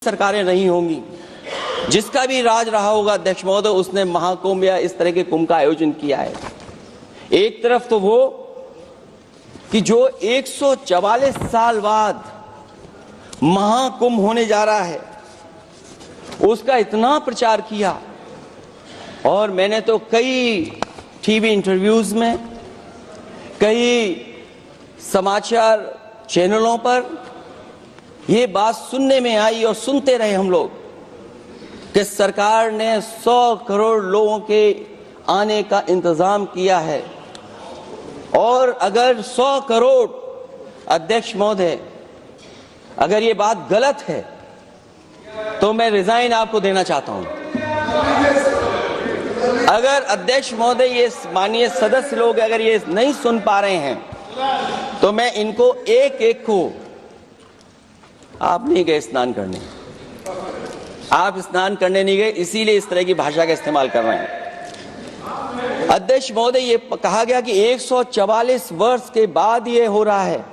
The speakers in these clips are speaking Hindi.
सरकारें नहीं होंगी, जिसका भी राज रहा होगा अध्यक्ष महोदय, उसने महाकुंभ या इस तरह के कुंभ का आयोजन किया है। एक तरफ तो वो कि जो 144 साल बाद महाकुंभ होने जा रहा है, उसका इतना प्रचार किया, और मैंने तो कई टीवी इंटरव्यूज में, कई समाचार चैनलों पर ये बात सुनने में आई और सुनते रहे हम लोग कि सरकार ने 100 करोड़ लोगों के आने का इंतजाम किया है, और अगर 100 करोड़ अध्यक्ष महोदय, अगर ये बात गलत है तो मैं रिजाइन आपको देना चाहता हूं। अगर अध्यक्ष महोदय, ये माननीय सदस्य लोग अगर ये नहीं सुन पा रहे हैं तो मैं इनको एक एक को, आप नहीं गए स्नान करने, आप स्नान करने नहीं गए, इसीलिए इस तरह की भाषा का इस्तेमाल कर रहे हैं। अध्यक्ष महोदय, ये कहा गया कि 144 वर्ष के बाद ये हो रहा है।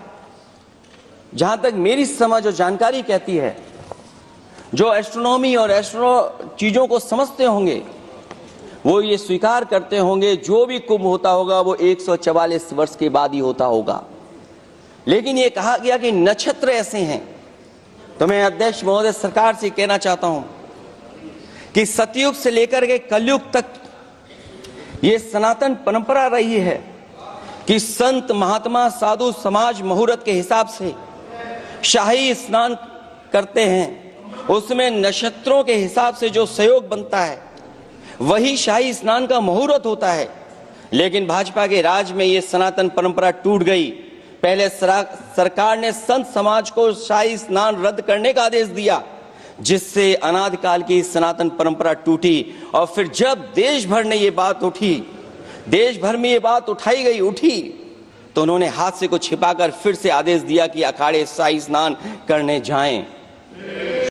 जहां तक मेरी समझ और जानकारी कहती है, जो एस्ट्रोनॉमी और एस्ट्रो चीजों को समझते होंगे वो ये स्वीकार करते होंगे, जो भी कुंभ होता होगा वो 144 वर्ष के बाद ही होता होगा। लेकिन ये कहा गया कि नक्षत्र ऐसे हैं, तो मैं अध्यक्ष महोदय सरकार से कहना चाहता हूं कि सतयुग से लेकर के कलयुग तक ये सनातन परंपरा रही है कि संत महात्मा साधु समाज मुहूर्त के हिसाब से शाही स्नान करते हैं, उसमें नक्षत्रों के हिसाब से जो सहयोग बनता है वही शाही स्नान का मुहूर्त होता है। लेकिन भाजपा के राज में ये सनातन परंपरा टूट गई। पहले सरकार ने संत समाज को शाही स्नान रद्द करने का आदेश दिया, जिससे अनादिकाल की सनातन परंपरा टूटी। और फिर जब देश भर में ये बात उठी, तो उन्होंने हादसे को छिपाकर फिर से आदेश दिया कि अखाड़े शाही स्नान करने जाएं।